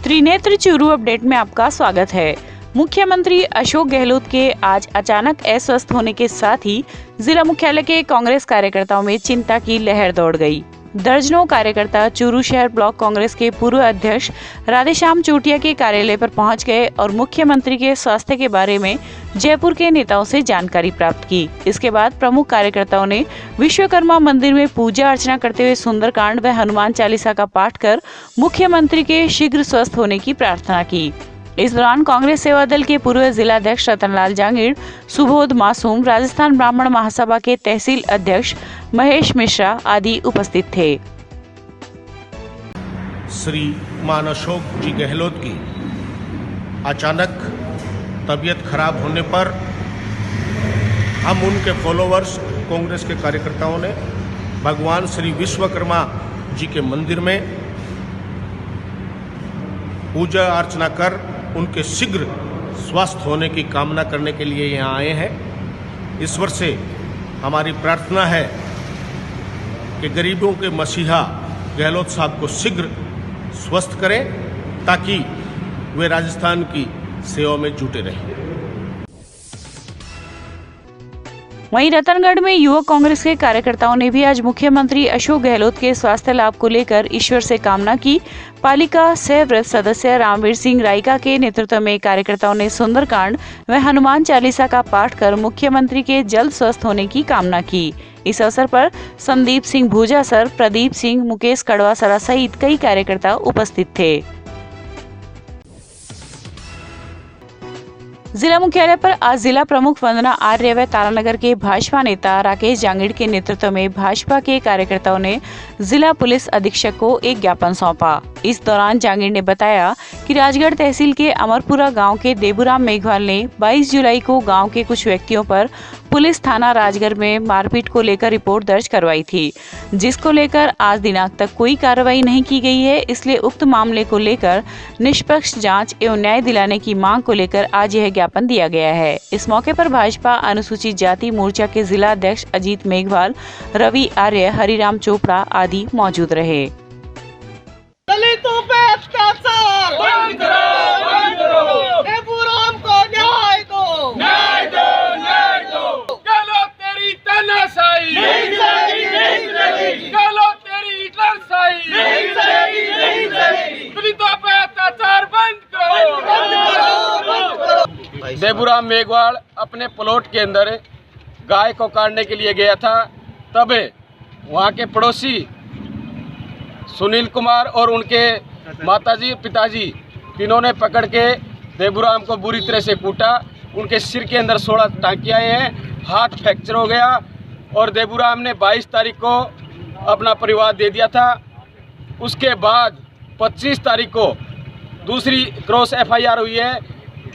Trinetra Churu update में आपका स्वागत है। मुख्यमंत्री अशोक गहलोत के आज अचानक अस्वस्थ होने के साथ ही जिला मुख्यालय के कांग्रेस कार्यकर्ताओं में चिंता की लहर दौड़ गई। दर्जनों कार्यकर्ता चूरू शहर ब्लॉक कांग्रेस के पूर्व अध्यक्ष राधेश्याम चोटिया के कार्यालय पर पहुंच गए और मुख्यमंत्री के स्वास्थ्य के बारे में जयपुर के नेताओं से जानकारी प्राप्त की। इसके बाद प्रमुख कार्यकर्ताओं ने विश्वकर्मा मंदिर में पूजा अर्चना करते हुए सुंदरकांड व हनुमान चालीसा का पाठ कर मुख्यमंत्री के शीघ्र स्वस्थ होने की प्रार्थना की। इस दौरान कांग्रेस सेवा दल के पूर्व जिलाध्यक्ष रतनलाल जांगीड़, सुबोध मासूम, राजस्थान ब्राह्मण महासभा के तहसील अध्यक्ष महेश मिश्रा आदि उपस्थित थे। श्रीमान अशोक जी गहलोत की अचानक तबीयत खराब होने पर हम उनके फॉलोअर्स कांग्रेस के कार्यकर्ताओं ने भगवान श्री विश्वकर्मा जी के मंदिर में पूजा अर्चना कर उनके शीघ्र स्वस्थ होने की कामना करने के लिए यहाँ आए हैं। ईश्वर से हमारी प्रार्थना है कि गरीबों के मसीहा गहलोत साहब को शीघ्र स्वस्थ करें ताकि वे राजस्थान की सेवा में जुटे रहें। वहीं रतनगढ़ में युवक कांग्रेस के कार्यकर्ताओं ने भी आज मुख्यमंत्री अशोक गहलोत के स्वास्थ्य लाभ को लेकर ईश्वर से कामना की। पालिका सहव्रत सदस्य रामवीर सिंह राइका के नेतृत्व में कार्यकर्ताओं ने सुंदरकांड व हनुमान चालीसा का पाठ कर मुख्यमंत्री के जल्द स्वस्थ होने की कामना की। इस अवसर पर संदीप सिंह भूजासर, प्रदीप सिंह, मुकेश कड़वासरा सहित कई कार्यकर्ता उपस्थित थे। जिला मुख्यालय पर आज जिला प्रमुख वंदना आर्य व तारानगर के भाजपा नेता राकेश जांगीड़ के नेतृत्व में भाजपा के कार्यकर्ताओं ने जिला पुलिस अधीक्षक को एक ज्ञापन सौंपा। इस दौरान जांगीड़ ने बताया कि राजगढ़ तहसील के अमरपुरा गांव के देबूराम मेघवाल ने 22 जुलाई को गांव के कुछ व्यक्तियों पर पुलिस थाना राजगढ़ में मारपीट को लेकर रिपोर्ट दर्ज करवाई थी, जिसको लेकर आज दिनांक तक कोई कार्रवाई नहीं की गई है। इसलिए उक्त मामले को लेकर निष्पक्ष जांच एवं न्याय दिलाने की मांग को लेकर आज यह ज्ञापन दिया गया है। इस मौके पर भाजपा अनुसूचित जाति मोर्चा के जिला अध्यक्ष अजीत मेघवाल, रवि आर्य, हरिराम चोपड़ा आदि मौजूद रहे। दलितों पे अत्याचार बंद करो, बंद करो। देबूराम को न्याय दो, न्याय दो, न्याय दो। गहलोत तेरी तानाशाही नहीं चलेगी, नहीं चलेगी। गहलोत तेरी हिटलरशाही नहीं चलेगी, नहीं चलेगी। दलितों पे अत्याचार बंद करो, बंद करो, बंद करो। देबूराम मेघवाल अपने प्लॉट के अंदर गाय को काटने के लिए गया था, तब वहाँ के पड़ोसी सुनील कुमार और उनके माताजी पिताजी तीनों ने पकड़ के देबूराम को बुरी तरह से कूटा। उनके सिर के अंदर 16 टाँके आए हैं, हाथ फ्रैक्चर हो गया और देबूराम ने 22 तारीख को अपना परिवार दे दिया था। उसके बाद 25 तारीख को दूसरी क्रॉस FIR हुई है।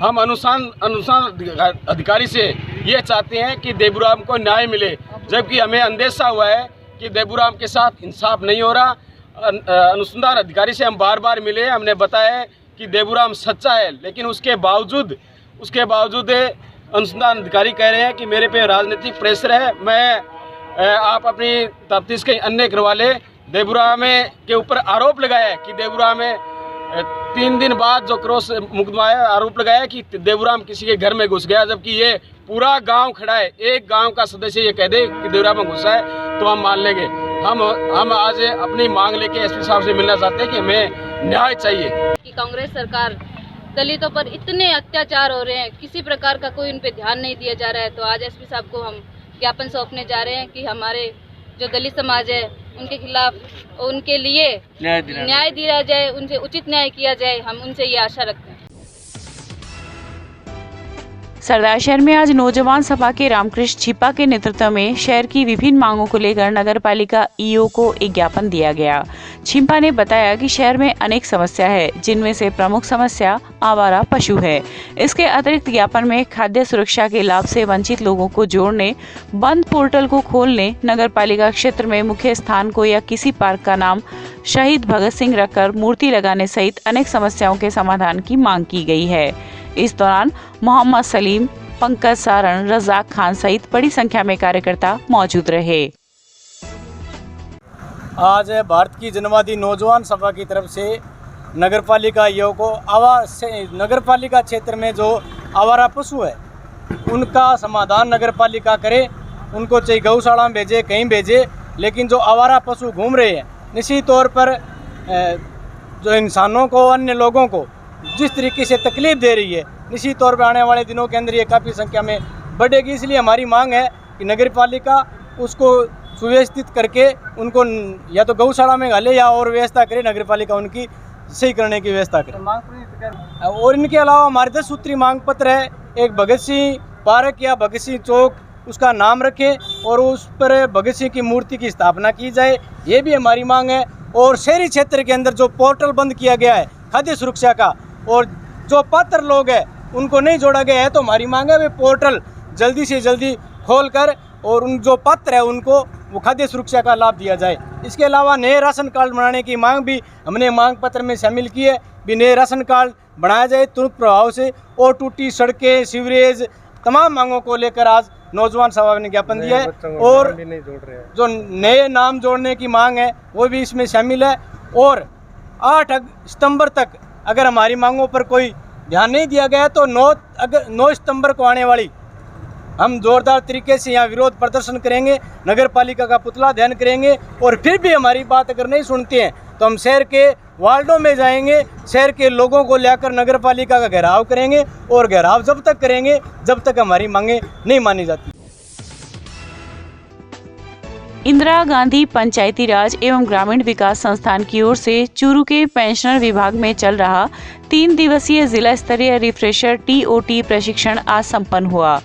हम अनुसंधान अधिकारी से ये चाहते हैं कि देबूराम को न्याय मिले, जबकि हमें अंदेशा हुआ है कि देबूराम के साथ इंसाफ नहीं हो रहा। अनुसंधान अधिकारी से हम बार बार मिले, हमने बताया कि देबूराम सच्चा है, लेकिन उसके बावजूद अनुसंधान अधिकारी कह रहे हैं कि मेरे पे राजनीतिक प्रेशर है, मैं आप अपनी तफ्तीश कहीं अन्य करवा ले। देबूराम के ऊपर आरोप लगाया है कि देबूराम 3 दिन बाद जो क्रॉस मुकदमा है, आरोप लगाया कि देबूराम किसी के घर में घुस गया, जबकि ये पूरा गांव खड़ा है। एक गांव का सदस्य ये कह दे कि देबूराम में घुसा है तो हम मान लेंगे। हम आज अपनी मांग लेके SP साहब से मिलना चाहते हैं कि हमें न्याय चाहिए। कि कांग्रेस सरकार दलितों पर इतने अत्याचार हो रहे हैं, किसी प्रकार का कोई उन पे ध्यान नहीं दिया जा रहा है। तो आज SP साहब को हम ज्ञापन सौंपने जा रहे हैं कि हमारे जो दलित समाज है उनके खिलाफ, उनके लिए न्याय दिया जाए, उनसे उचित न्याय किया जाए। हम उनसे ये आशा रखते हैं। सरदार शहर में आज नौजवान सभा के रामकृष्ण छिपा के नेतृत्व में शहर की विभिन्न मांगों को लेकर नगर पालिका EO को एक ज्ञापन दिया गया। छिपा ने बताया कि शहर में अनेक समस्या है, जिनमें से प्रमुख समस्या आवारा पशु है। इसके अतिरिक्त ज्ञापन में खाद्य सुरक्षा के लाभ से वंचित लोगों को जोड़ने, बंद पोर्टल को खोलने, नगर पालिका क्षेत्र में मुख्य स्थान को या किसी पार्क का नाम शहीद भगत सिंह रखकर मूर्ति लगाने सहित अनेक समस्याओं के समाधान की मांग की गई है। इस दौरान मोहम्मद सलीम, पंकज सारण, रजाक खान सहित बड़ी संख्या में कार्यकर्ता मौजूद रहे। आज भारत की जनवादी नौजवान सभा की तरफ से नगर पालिका आयोग को नगर पालिका क्षेत्र में जो आवारा पशु है उनका समाधान नगर पालिका करे। उनको चाहे गौशाला में भेजे, कहीं भेजे, लेकिन जो आवारा पशु घूम रहे हैं निश्चित तौर पर जो इंसानों को, अन्य लोगों को जिस तरीके से तकलीफ़ दे रही है, निश्चित तौर पर आने वाले दिनों के अंदर ये काफ़ी संख्या में बढ़ेगी। इसलिए हमारी मांग है कि नगर पालिका उसको सुव्यवस्थित करके उनको या तो गौशाला में घाले या और व्यवस्था करे, नगर पालिका उनकी सही करने की व्यवस्था करे। और इनके अलावा हमारे 10 सूत्री मांग पत्र है। एक भगत सिंह पार्क या भगत सिंह चौक उसका नाम रखें और उस पर भगत सिंह की मूर्ति की स्थापना की जाए, ये भी हमारी मांग है। और शहरी क्षेत्र के अंदर जो पोर्टल बंद किया गया है खाद्य सुरक्षा का और जो पात्र लोग हैं उनको नहीं जोड़ा गया है, तो हमारी मांग है वे पोर्टल जल्दी से जल्दी खोलकर और उन जो पात्र है उनको वो खाद्य सुरक्षा का लाभ दिया जाए। इसके अलावा नए राशन कार्ड बनाने की मांग भी हमने मांग पत्र में शामिल की है। भी नए राशन कार्ड बनाया जाए तुरंत प्रभाव से, और टूटी सड़कें, सीवरेज, तमाम मांगों को लेकर आज नौजवान सभा ने ज्ञापन दिया है। और जो नए नाम जोड़ने की मांग है वो भी इसमें शामिल है। और 8 सितंबर तक अगर हमारी मांगों पर कोई ध्यान नहीं दिया गया तो 9 सितंबर को आने वाली हम जोरदार तरीके से यहाँ विरोध प्रदर्शन करेंगे, नगर पालिका का पुतला दहन करेंगे। और फिर भी हमारी बात अगर नहीं सुनते हैं तो हम शहर के वार्डों में जाएंगे, शहर के लोगों को लेकर नगर पालिका का घेराव करेंगे। और घेराव जब तक करेंगे जब तक हमारी मांगें नहीं मानी जाती। इंदिरा गांधी पंचायती राज एवं ग्रामीण विकास संस्थान की ओर से चूरू के पेंशनर विभाग में चल रहा 3 दिवसीय जिला स्तरीय रिफ्रेशर TOT प्रशिक्षण आज संपन्न हुआ।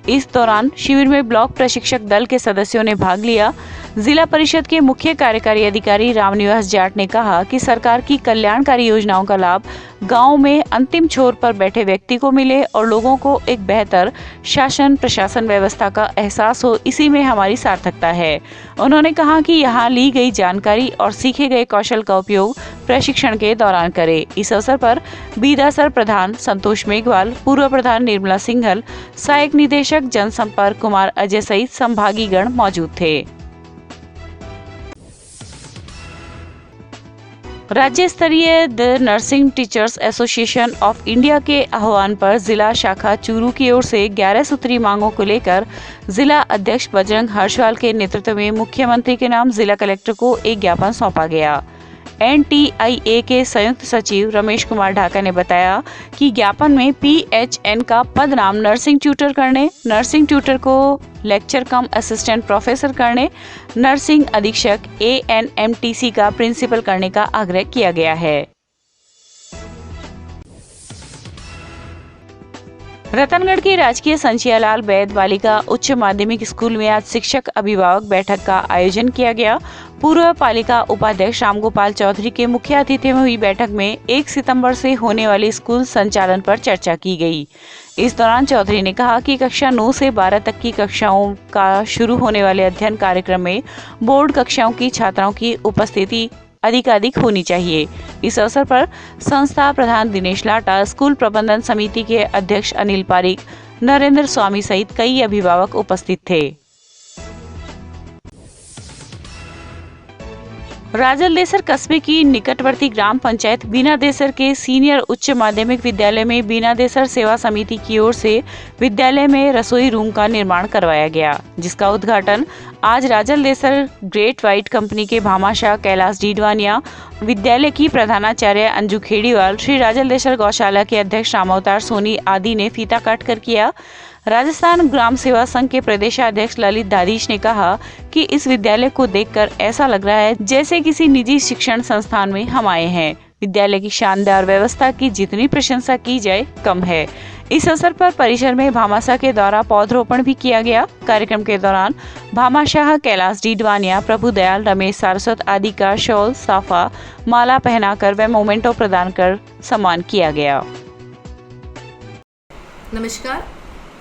इस दौरान शिविर में ब्लॉक प्रशिक्षक दल के सदस्यों ने भाग लिया। जिला परिषद के मुख्य कार्यकारी अधिकारी रामनिवास जाट ने कहा कि सरकार की कल्याणकारी योजनाओं का लाभ गांव में अंतिम छोर पर बैठे व्यक्ति को मिले और लोगों को एक बेहतर शासन प्रशासन व्यवस्था का एहसास हो, इसी में हमारी सार्थकता है। उन्होंने कहा कि यहाँ ली गई जानकारी और सीखे गए कौशल का उपयोग प्रशिक्षण के दौरान करें। इस अवसर पर बीदासर प्रधान संतोष मेघवाल, पूर्व प्रधान निर्मला सिंघल, सहायक निदेशक जनसंपर्क कुमार अजय सहित संभागीगण मौजूद थे। राज्य स्तरीय the nursing teachers association of India के आह्वान पर जिला शाखा चूरू की ओर से 11 सूत्री मांगों को लेकर जिला अध्यक्ष बजरंग हर्षवाल के नेतृत्व में मुख्यमंत्री के नाम जिला कलेक्टर को एक ज्ञापन सौंपा गया। NTIA के संयुक्त सचिव रमेश कुमार ढाका ने बताया कि ज्ञापन में PHN का पद नाम नर्सिंग ट्यूटर करने, नर्सिंग ट्यूटर को लेक्चर कम असिस्टेंट प्रोफेसर करने, नर्सिंग अधीक्षक ANMTC का प्रिंसिपल करने का आग्रह किया गया है। रतनगढ़ के राजकीय संचियालाल बैद बालिका उच्च माध्यमिक स्कूल में आज शिक्षक अभिभावक बैठक का आयोजन किया गया। पूर्व पालिका उपाध्यक्ष रामगोपाल चौधरी के मुख्य अतिथि में हुई बैठक में 1 सितंबर से होने वाले स्कूल संचालन पर चर्चा की गई। इस दौरान चौधरी ने कहा कि कक्षा 9 से 12 तक की कक्षाओं का शुरू होने वाले अध्ययन कार्यक्रम में बोर्ड कक्षाओं की छात्राओं की उपस्थिति अधिकाधिक होनी चाहिए। इस अवसर पर संस्था प्रधान दिनेश लाटा, स्कूल प्रबंधन समिति के अध्यक्ष अनिल पारिक, नरेंद्र स्वामी सहित कई अभिभावक उपस्थित थे। राजलदेसर कस्बे की निकटवर्ती ग्राम पंचायत बीनादेसर के सीनियर उच्च माध्यमिक विद्यालय में बीनादेसर सेवा समिति की ओर से विद्यालय में रसोई रूम का निर्माण करवाया गया, जिसका उद्घाटन आज राजलदेसर ग्रेट व्हाइट कंपनी के भामाशाह कैलाश डीडवानिया, विद्यालय की प्रधानाचार्य अंजू खेड़ीवाल, श्री राजलदेसर गौशाला के अध्यक्ष रामावतार सोनी आदि ने फीता काट कर किया। राजस्थान ग्राम सेवा संघ के प्रदेशाध्यक्ष ललित दादीश ने कहा कि इस विद्यालय को देखकर ऐसा लग रहा है जैसे किसी निजी शिक्षण संस्थान में हम आए हैं। विद्यालय की शानदार व्यवस्था की जितनी प्रशंसा की जाए कम है। इस अवसर पर परिसर में भामाशाह के द्वारा पौधरोपण भी किया गया। कार्यक्रम के दौरान भामाशाह कैलाश डीडवानिया, प्रभुदयाल, रमेश सारस्वत आदि का शॉल, साफा, माला पहनाकर व मोमेंटो प्रदान कर सम्मान किया गया। नमस्कार,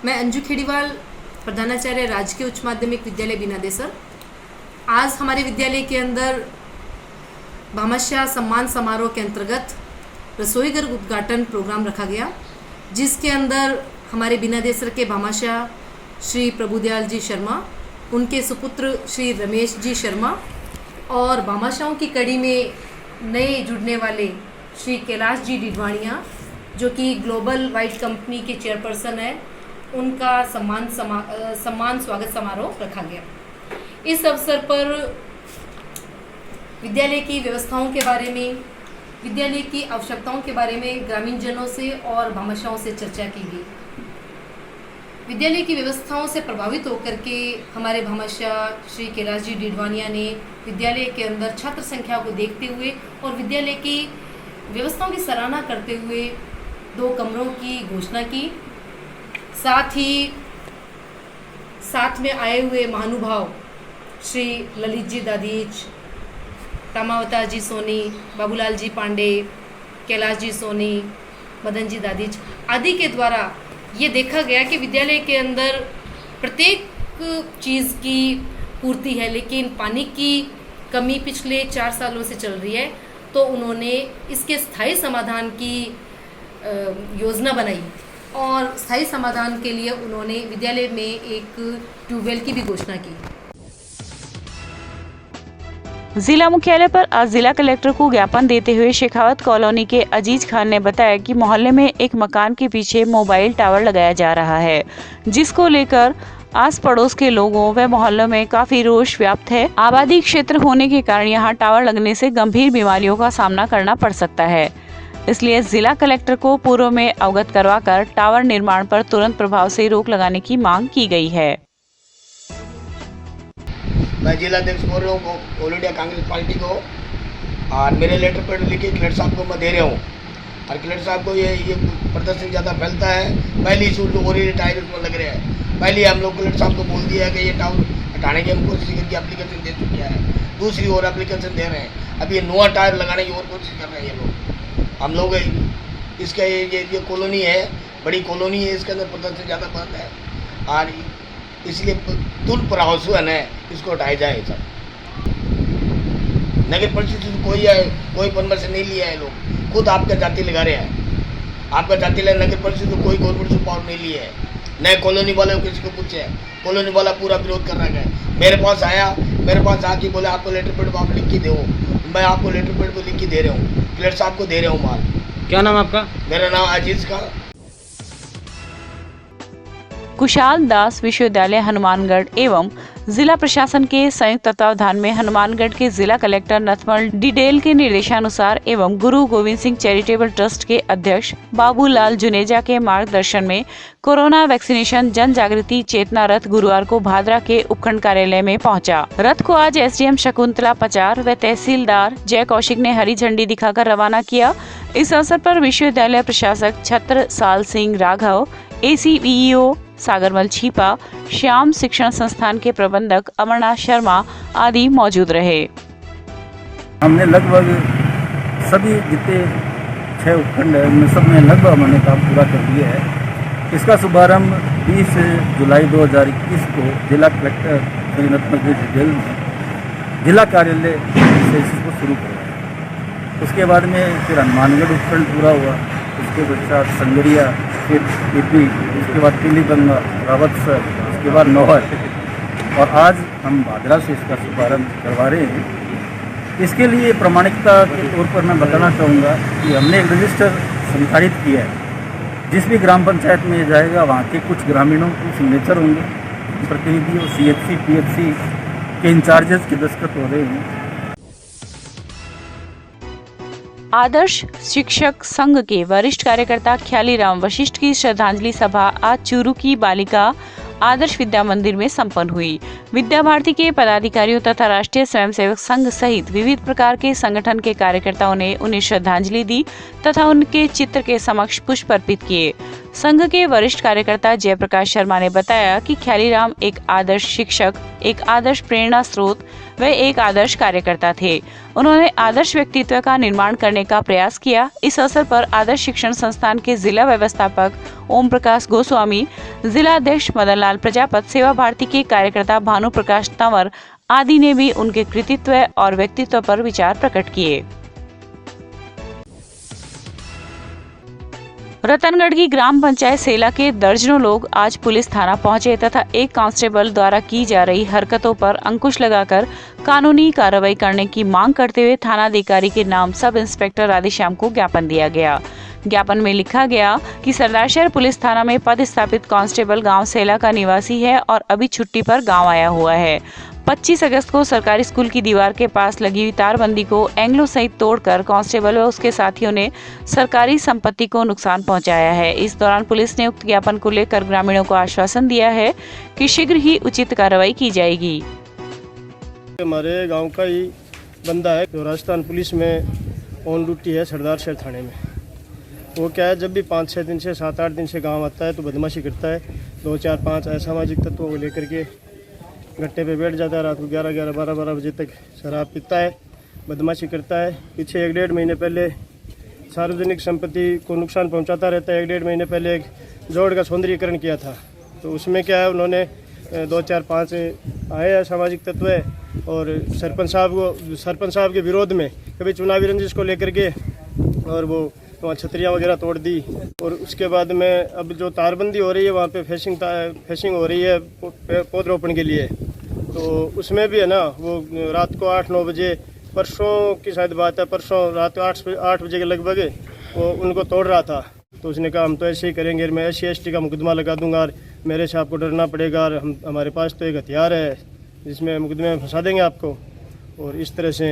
मैं अंजू खेड़ीवाल, प्रधानाचार्य राजकीय उच्च माध्यमिक विद्यालय बीनादेसर। आज हमारे विद्यालय के अंदर भामाशाह सम्मान समारोह के अंतर्गत रसोई घर उद्घाटन प्रोग्राम रखा गया, जिसके अंदर हमारे बीनादेसर के भामाशाह श्री प्रभुदयाल जी शर्मा, उनके सुपुत्र श्री रमेश जी शर्मा और भामाशाहों की कड़ी में नए जुड़ने वाले श्री कैलाश जी डिडवाणिया, जो कि ग्लोबल वाइट कंपनी के चेयरपर्सन है, उनका सम्मान स्वागत समारोह रखा गया। इस अवसर पर विद्यालय की व्यवस्थाओं के बारे में, विद्यालय की आवश्यकताओं के बारे में ग्रामीण जनों से और भामाशाहों से चर्चा की गई। विद्यालय की व्यवस्थाओं से प्रभावित होकर के हमारे भामाशाह श्री कैलाश जी डिडवानिया ने विद्यालय के अंदर छात्र संख्या को देखते हुए और विद्यालय की व्यवस्थाओं की सराहना करते हुए 2 कमरों की घोषणा की। साथ ही साथ में आए हुए महानुभाव श्री ललित जी दादीज, तामावता जी सोनी, बाबूलाल जी पांडे, कैलाश जी सोनी, मदन जी दादीज आदि के द्वारा ये देखा गया कि विद्यालय के अंदर प्रत्येक चीज़ की पूर्ति है, लेकिन पानी की कमी पिछले 4 सालों से चल रही है। तो उन्होंने इसके स्थायी समाधान की योजना बनाई और स्थायी समाधान के लिए उन्होंने विद्यालय में एक ट्यूबवेल की भी घोषणा की। जिला मुख्यालय पर आज जिला कलेक्टर को ज्ञापन देते हुए शेखावत कॉलोनी के अजीज खान ने बताया कि मोहल्ले में एक मकान के पीछे मोबाइल टावर लगाया जा रहा है, जिसको लेकर आस पड़ोस के लोगों व मोहल्लों में काफी रोष व्याप्त है। आबादी क्षेत्र होने के कारण यहाँ टावर लगने से गंभीर बीमारियों का सामना करना पड़ सकता है, इसलिए जिला कलेक्टर को पूर्व में अवगत करवाकर टावर निर्माण पर तुरंत प्रभाव से रोक लगाने की मांग की गई है। मैं जिलाध्यक्ष बोल रहा हूँ ऑल इंडिया कांग्रेस पार्टी को, और मेरे लेटर पर लिखे कलेक्टर साहब को मैं दे रहा हूँ। और कलेक्टर साहब को ये प्रदर्शन ज़्यादा फैलता है। पहली इशू जो हो रही है टायर उसमें लग रहा है। पहले हम लोग कलेक्टर साहब को बोल दिया है कि ये टावर हटाने की हम कोशिश करके एप्लीकेशन दे चुके हैं, दूसरी और एप्लीकेशन दे रहे हैं। अब ये नया टायर लगाने की और कोशिश कर रहे हैं ये लोग। हम लोग इसका ये कॉलोनी है, बड़ी कॉलोनी है, इसके अंदर प्रदर्शन ज़्यादा बंद है और इसलिए तुरंत प्रभाव से है इसको हटाया जाए। सब नगर परिषद से कोई परमिशन नहीं लिया है, लोग खुद आपका जाति लगा रहे हैं। आपका जाति लगा, नगर परिषद से कोई गवर्नमेंट से पावर नहीं लिया है। नए कॉलोनी वाले को किसी को पूछे, कॉलोनी वाला पूरा विरोध कर रहा है। मेरे पास आके बोले आपको लेटर पेड आप लिख के दो। मैं आपको लेटर पेड लिख के दे रहा हूँ, कलेक्टर साहब को दे रहा हूँ माल। क्या नाम आपका? मेरा नाम अजीज खान। कुशाल दास विश्वविद्यालय हनुमानगढ़ एवं जिला प्रशासन के संयुक्त तत्वावधान में हनुमानगढ़ के जिला कलेक्टर नथमल डिडेल के निर्देशानुसार एवं गुरु गोविंद सिंह चैरिटेबल ट्रस्ट के अध्यक्ष बाबूलाल जुनेजा के मार्गदर्शन में कोरोना वैक्सीनेशन जन जागृति चेतना रथ गुरुवार को भादरा के उपखंड कार्यालय में पहुंचा। रथ को आज एसडीएम शकुंतला पचार व तहसीलदार जय कौशिक ने हरी झंडी दिखाकर रवाना किया। इस अवसर पर विश्वविद्यालय प्रशासक छत्र साल सिंह राघव, ACVEO सागरमल छीपा, श्याम शिक्षण संस्थान के प्रबंधक अमरनाथ शर्मा आदि मौजूद रहे। हमने लगभग सभी जितने 6 उपखंड है उनमें सब में लगभग हमने काम पूरा कर दिया है। इसका शुभारंभ 20 जुलाई 2021 को जिला कलेक्टर श्री नथमल डिडेल ने जिला कार्यालय से इसको शुरू किया। उसके बाद में फिर हनुमानगढ़ उपखंड पूरा हुआ, उसके पश्चात संगरिया, फिर पिपी, उसके बाद पीलीबंगा, रावतसर, उसके बाद नौहर और आज हम भादरा से इसका शुभारंभ करवा रहे हैं। इसके लिए प्रामाणिकता के तौर पर मैं बताना चाहूँगा कि हमने एक रजिस्टर संचालित किया है। जिस भी ग्राम पंचायत में जाएगा वहाँ के कुछ ग्रामीणों के सिग्नेचर होंगे, प्रतिनिधियों, CHC, PHC के इंचार्जेस के दस्तखत हो रहे हैं। आदर्श शिक्षक संघ के वरिष्ठ कार्यकर्ता ख्यालीराम वशिष्ठ की श्रद्धांजलि सभा आज चूरू की बालिका आदर्श विद्या मंदिर में संपन्न हुई। विद्या भारती के पदाधिकारियों तथा राष्ट्रीय स्वयंसेवक संघ सहित विविध प्रकार के संगठन के कार्यकर्ताओं ने उन्हें श्रद्धांजलि दी तथा उनके चित्र के समक्ष पुष्प अर्पित किए। संघ के वरिष्ठ कार्यकर्ता जयप्रकाश शर्मा ने बताया कि ख्यालीराम एक आदर्श शिक्षक, एक आदर्श प्रेरणा स्रोत व एक आदर्श कार्यकर्ता थे। उन्होंने आदर्श व्यक्तित्व का निर्माण करने का प्रयास किया। इस अवसर पर आदर्श शिक्षण संस्थान के जिला व्यवस्थापक ओम प्रकाश गोस्वामी, जिला अध्यक्ष मदन लाल प्रजापत, सेवा भारती के कार्यकर्ता भानु प्रकाश तंवर आदि ने भी उनके कृतित्व और व्यक्तित्व पर विचार प्रकट किए। रतनगढ़ की ग्राम पंचायत सेला के दर्जनों लोग आज पुलिस थाना पहुंचे तथा एक कांस्टेबल द्वारा की जा रही हरकतों पर अंकुश लगाकर कानूनी कार्रवाई करने की मांग करते हुए थानाधिकारी के नाम सब इंस्पेक्टर राधेश्याम को ज्ञापन दिया गया। ज्ञापन में लिखा गया कि सरदारशहर पुलिस थाना में पदस्थापित कांस्टेबल गांव सेला का निवासी है और अभी छुट्टी पर गांव आया हुआ है। 25 अगस्त को सरकारी स्कूल की दीवार के पास लगी हुई तारबंदी को एंग्लो सहित तोड़कर कांस्टेबल व उसके साथियों ने सरकारी संपत्ति को नुकसान पहुंचाया है। इस दौरान पुलिस ने उक्त ज्ञापन को लेकर ग्रामीणों को आश्वासन दिया है कि शीघ्र ही उचित कार्रवाई की जाएगी। हमारे गांव का ही बंदा है जो राजस्थान पुलिस में ऑन ड्यूटी है सरदारशहर थाने में। वो क्या है, जब भी 5-6 दिन से 7-8 दिन से गांव आता है तो बदमाशी करता है। 2-4-5 असामाजिक तत्वों को लेकर के गट्टे पे बैठ जाता है। रात को 11-12 बजे तक शराब पीता है, बदमाशी करता है। पीछे 1-1.5 महीने पहले सार्वजनिक संपत्ति को नुकसान पहुंचाता रहता है। 1-1.5 महीने पहले एक जोड़ का सौंदर्यीकरण किया था, तो उसमें क्या है, उन्होंने 2-4-5 आए असामाजिक तत्व है और सरपंच साहब के विरोध में कभी चुनावी रंजिश को लेकर के और वो वहाँ छतरियाँ वगैरह तोड़ दी। और उसके बाद में अब जो तारबंदी हो रही है वहाँ पे फेसिंग हो रही है पौधरोपण के लिए, तो उसमें भी है ना, वो रात को 8-9 बजे, परसों की शायद बात है, परसों रात को 8 बजे के लगभग वो उनको तोड़ रहा था। तो उसने कहा हम तो ऐसे ही करेंगे, मैं SC/ST का मुकदमा लगा दूंगा और मेरे से आपको डरना पड़ेगा और हमारे पास तो एक हथियार है जिसमें मुकदमे में फंसा देंगे आपको। और इस तरह से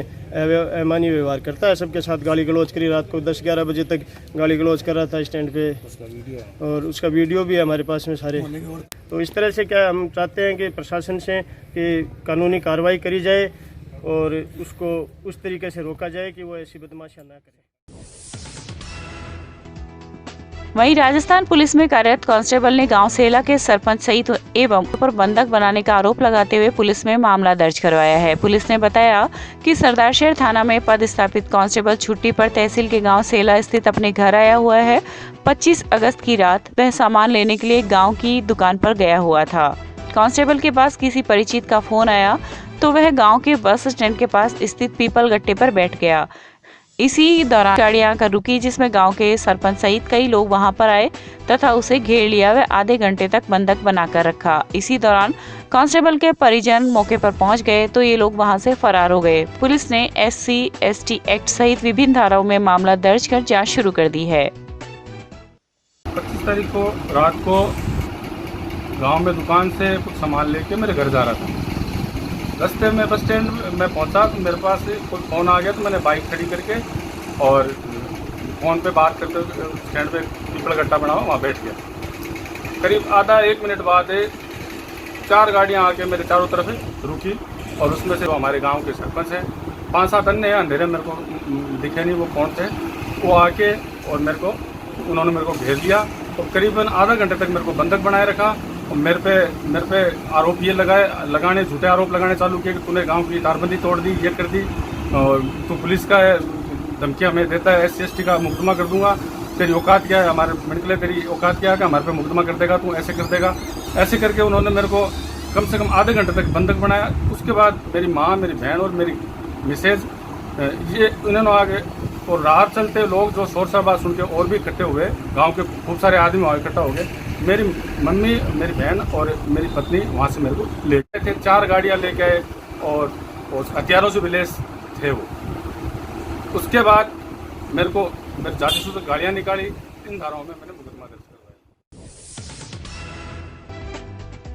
अमानी व्यवहार करता है सबके साथ। गाली गलौज करी, रात को 10-11 बजे तक गाली गलौज कर रहा था स्टैंड पे, और उसका वीडियो भी है हमारे पास में सारे। तो इस तरह से क्या हम चाहते हैं कि प्रशासन से कि कानूनी कार्रवाई करी जाए और उसको उस तरीके से रोका जाए कि वो ऐसी बदमाशियां ना करे। वहीं राजस्थान पुलिस में कार्यरत कांस्टेबल ने गांव सेला के सरपंच सहित एवं पर बंधक बनाने का आरोप लगाते हुए पुलिस में मामला दर्ज करवाया है। पुलिस ने बताया कि सरदारशहर थाना में पदस्थापित कांस्टेबल छुट्टी पर तहसील के गांव सेला स्थित अपने घर आया हुआ है। 25 अगस्त की रात वह सामान लेने के लिए गाँव की दुकान पर गया हुआ था। कांस्टेबल के पास किसी परिचित का फोन आया तो वह गाँव के बस स्टैंड के पास स्थित पीपल गट्टे पर बैठ गया। इसी दौरान गाड़ियां आकर रुकी जिसमें गांव के सरपंच सहित कई लोग वहां पर आए तथा उसे घेर लिया व आधे घंटे तक बंधक बनाकर रखा। इसी दौरान कांस्टेबल के परिजन मौके पर पहुंच गए तो ये लोग वहां से फरार हो गए। पुलिस ने SC/ST एक्ट सहित विभिन्न धाराओं में मामला दर्ज कर जांच शुरू कर दी है। 25 तारीख को रात को गाँव में दुकान से कुछ सामान लेके मेरे घर जा रहा था। रास्ते में बस स्टैंड में पहुंचा तो मेरे पास कोई फ़ोन आ गया, तो मैंने बाइक खड़ी करके और फ़ोन पे बात करते स्टैंड पे पीपल गट्टा बना हुआ वहाँ बैठ गया। करीब आधा 1 मिनट बाद 4 गाड़ियाँ आके मेरे चारों तरफ रुकी और उसमें से वो हमारे गांव के सरपंच हैं, 5-7 अन्य अंधेरे मेरे को दिखे नहीं वो कौन थे। वो आके और उन्होंने मेरे को घेर लिया और करीबन आधा घंटे तक मेरे को बंधक बनाए रखा। और मेरे पे आरोप ये लगाने झूठे आरोप लगाने चालू किए कि तूने गांव की तारबंदी तोड़ दी, ये कर दी और तू पुलिस का धमकी हमें देता है, SC/ST का मुकदमा कर दूंगा, तेरी औकात क्या है, हमारे निकले तेरी औकात क्या है कि हमारे पे मुकदमा कर देगा, तू ऐसे कर देगा। ऐसे करके उन्होंने मेरे को कम से कम आधे घंटे तक बंधक बनाया। उसके बाद मेरी माँ, मेरी बहन और मेरी मिसेज ये उन्होंने आगे और रात चलते लोग जो शोर शराबा सुन के और भी इकट्ठे हुए, गांव के खूब सारे आदमी वहाँ इकट्ठा हो गए। मेरी मम्मी, मेरी बहन और मेरी पत्नी वहाँ से मेरे को ले गए थे। 4 गाड़ियाँ लेके आए और हथियारों से भी लैस थे वो। उसके बाद मेरे जाति से गाड़ियाँ निकाली। इन धाराओं में मैंने मुकदमा दर्ज करवाया।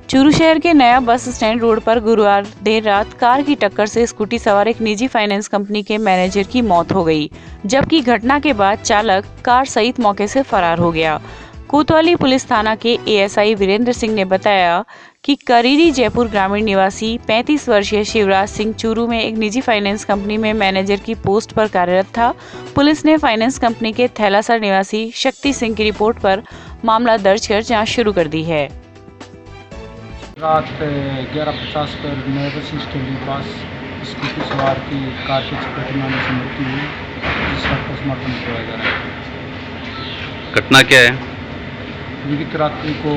चूरू शहर के नया बस स्टैंड रोड पर गुरुवार देर रात कार की टक्कर से स्कूटी सवार एक निजी फाइनेंस कंपनी के मैनेजर की मौत हो गई, जबकि घटना के बाद चालक कार सहित मौके से फरार हो गया। कोतवाली पुलिस थाना के ASI वीरेंद्र सिंह ने बताया कि करीरी जयपुर ग्रामीण निवासी 35 वर्षीय शिवराज सिंह चूरू में एक निजी फाइनेंस कंपनी में मैनेजर की पोस्ट पर कार्यरत था। पुलिस ने फाइनेंस कंपनी के थैलासर निवासी शक्ति सिंह की रिपोर्ट पर मामला दर्ज कर जांच शुरू कर दी है। रात 11:50 पर नए बस स्टैंड के पास स्कूटी सवार की कार की चपेट में आने से मृत्यु हुई, जिसका पोस्टमार्टम किया जा रहा है। घटना क्या है? विदित रात्रि को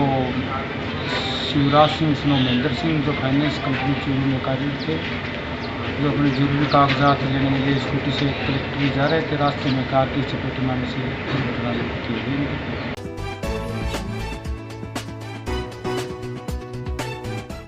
शिवराज सिंह स्नो महेंद्र सिंह जो फाइनेंस कंपनी चूरू में कार्यरत थे, जो अपने जरूरी कागजात लेने के लिए स्कूटी से कलेक्ट्री जा रहे थे, रास्ते में कार की चपेट में आने से दुर्घटना की हुई।